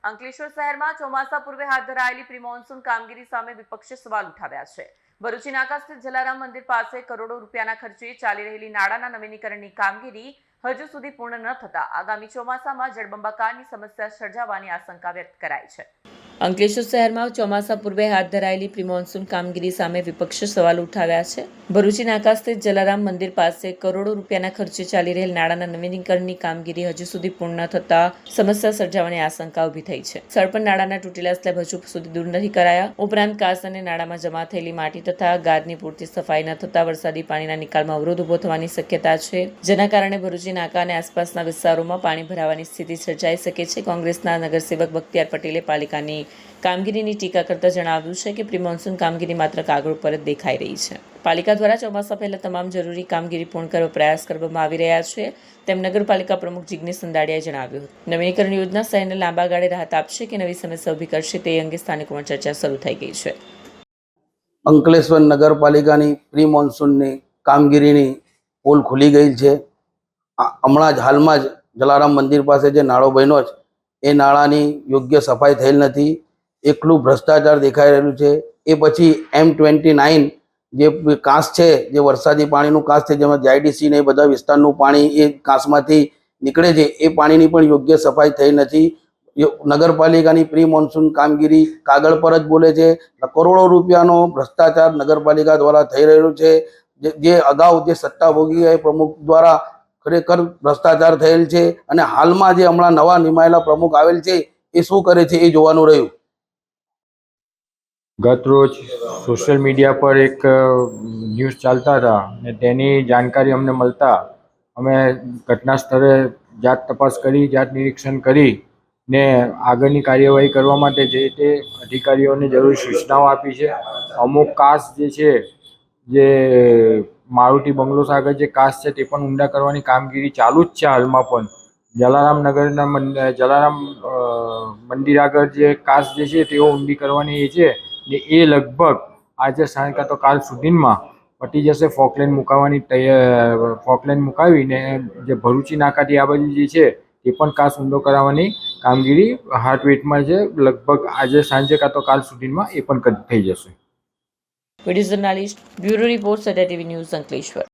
અંકલેશ્વર શહેરમાં ચોમાસા પૂર્વે હાથ ધરાયેલી પ્રી મોન્સૂન કામગીરી સામે વિપક્ષે સવાલ ઉઠાવ્યા છે। ભરૂચી નાકા સ્થિત જલારામ મંદિર પાસે કરોડો રૂપિયાના ખર્ચે ચાલી રહેલી નાળાના નવીનીકરણની કામગીરી હજુ સુધી પૂર્ણ ન થતા આગામી ચોમાસામાં જળબંબાકારની સમસ્યા સર્જાવાની આશંકા વ્યક્ત કરાઈ છે। અંકલેશ્વર શહેરમાં ચોમાસા પૂર્વે હાથ ધરાયેલી પ્રી મોન્સૂન કામગીરી સામે વિપક્ષે સવાલ ઉઠાવ્યા છે। ભરૂચી નાકા સ્થિત જલારામ મંદિર પાસે કરોડો રૂપિયાના ખર્ચે ચાલી રહેલ નાળાના નવીનીકરણની કામગીરી હજુ સુધી પૂર્ણ ન થતા સમસ્યા સર્જાવાની આશંકા ઊભી થઈ છે। સ્થળ પર નાળાના તૂટેલા સ્લેબ હજુ સુધી દૂર નથી કરાયા। ઉપરાંત કાસ અને નાળામાં જમા થયેલી માટી તથા ગાદની પૂરતી સફાઈ ન થતા વરસાદી પાણીના નિકાલમાં અવરોધ ઊભો થવાની શક્યતા છે, જેના કારણે ભરૂચી નાકા અને આસપાસના વિસ્તારોમાં પાણી ભરાવાની સ્થિતિ સર્જાઈ શકે છે। કોંગ્રેસના નગરસેવક બખ્તિયાર પટેલે પાલિકાની કામગીરીની ટીકા કરતા જણાવ્યું છે કે પ્રી મોન્સૂન કામગીરી માત્ર કાગળ પર જ દેખાઈ રહી છે। પાલિકા દ્વારા ચોમાસા પહેલા તમામ જરૂરી કામગીરી પૂર્ણ કરવા પ્રયાસ કરવામાં આવી રહ્યા છે, તેમ નગરપાલિકા પ્રમુખ જિગ્નેશ સંદાડિયાએ જણાવ્યું હતું। નવીનીકરણ યોજના શહેરને લાંબા ગાળે રાહત આપશે કે નવી સમસ્યા ઊભી કરશે તે અંગે સ્થાનિકોમાં ચર્ચા શરૂ થઈ ગઈ છે। અંકલેશ્વર નગરપાલિકાની પ્રી મોન્સૂનની કામગીરીની પોલ ખુલી ગઈ છે। હમણાં જ હાલમાં જ જલારામ મંદિર પાસે જે નાળો બન્યો છે એ નાળાની યોગ્ય સફાઈ થયેલ નથી। એકલું ભ્રષ્ટાચાર દેખાઈ રહ્યું છે। એ પછી M29 જે કાંસ છે, જે વરસાદી પાણીનું કાંસ છે, જેમાં JIDC ને બધા વિસ્તારનું પાણી એ કાંસમાંથી નીકળે છે, એ પાણીની પણ યોગ્ય સફાઈ થઈ નથી। નગરપાલિકાની પ્રી મોન્સૂન કામગીરી કાગળ પર જ બોલે છે। કરોડો રૂપિયાનો ભ્રષ્ટાચાર નગરપાલિકા દ્વારા થઈ રહ્યો છે। જે અગાઉ જે સત્તાભોગી પ્રમુખ દ્વારા ખરેખર ભ્રષ્ટાચાર થયેલ છે અને હાલમાં જે હમણાં નવા નિમાયેલા પ્રમુખ આવેલ છે એ શું કરે છે એ જોવાનું રહ્યું। ગત રોજ સોશિયલ મીડિયા પર એક ન્યૂઝ ચાલતા હતા ને તેની જાણકારી અમને મળતા અમે ઘટના સ્થળે જાત તપાસ કરી, જાત નિરીક્ષણ કરી ને આગળની કાર્યવાહી કરવા માટે જે તે અધિકારીઓને જરૂરી સૂચનાઓ આપી છે। અમુક કાસ જે છે, જે મારુતિ બંગલોસ આગળ જે કાસ છે તે પણ ઊંડા કરવાની કામગીરી ચાલુ જ છે। હાલમાં પણ જલારામ મંદિર આગળ જે કાસ જે છે તેઓ ઊંડી કરવાની એ છે ને એ લગભગ આજે સાંજ કાં તો કાલ સુધીમાં પતી જશે। ફોકલેન મુકાવીને જે ભરૂચી નાકાથી આ બાજુ જે છે તે પણ કાસ ઊંડો કરાવવાની કામગીરી હાર્ટ વેટમાં છે। લગભગ આજે સાંજે કાં તો કાલ સુધીમાં એ પણ થઈ જશે। Video journalist bureau report Satya TV news Ankleshwar.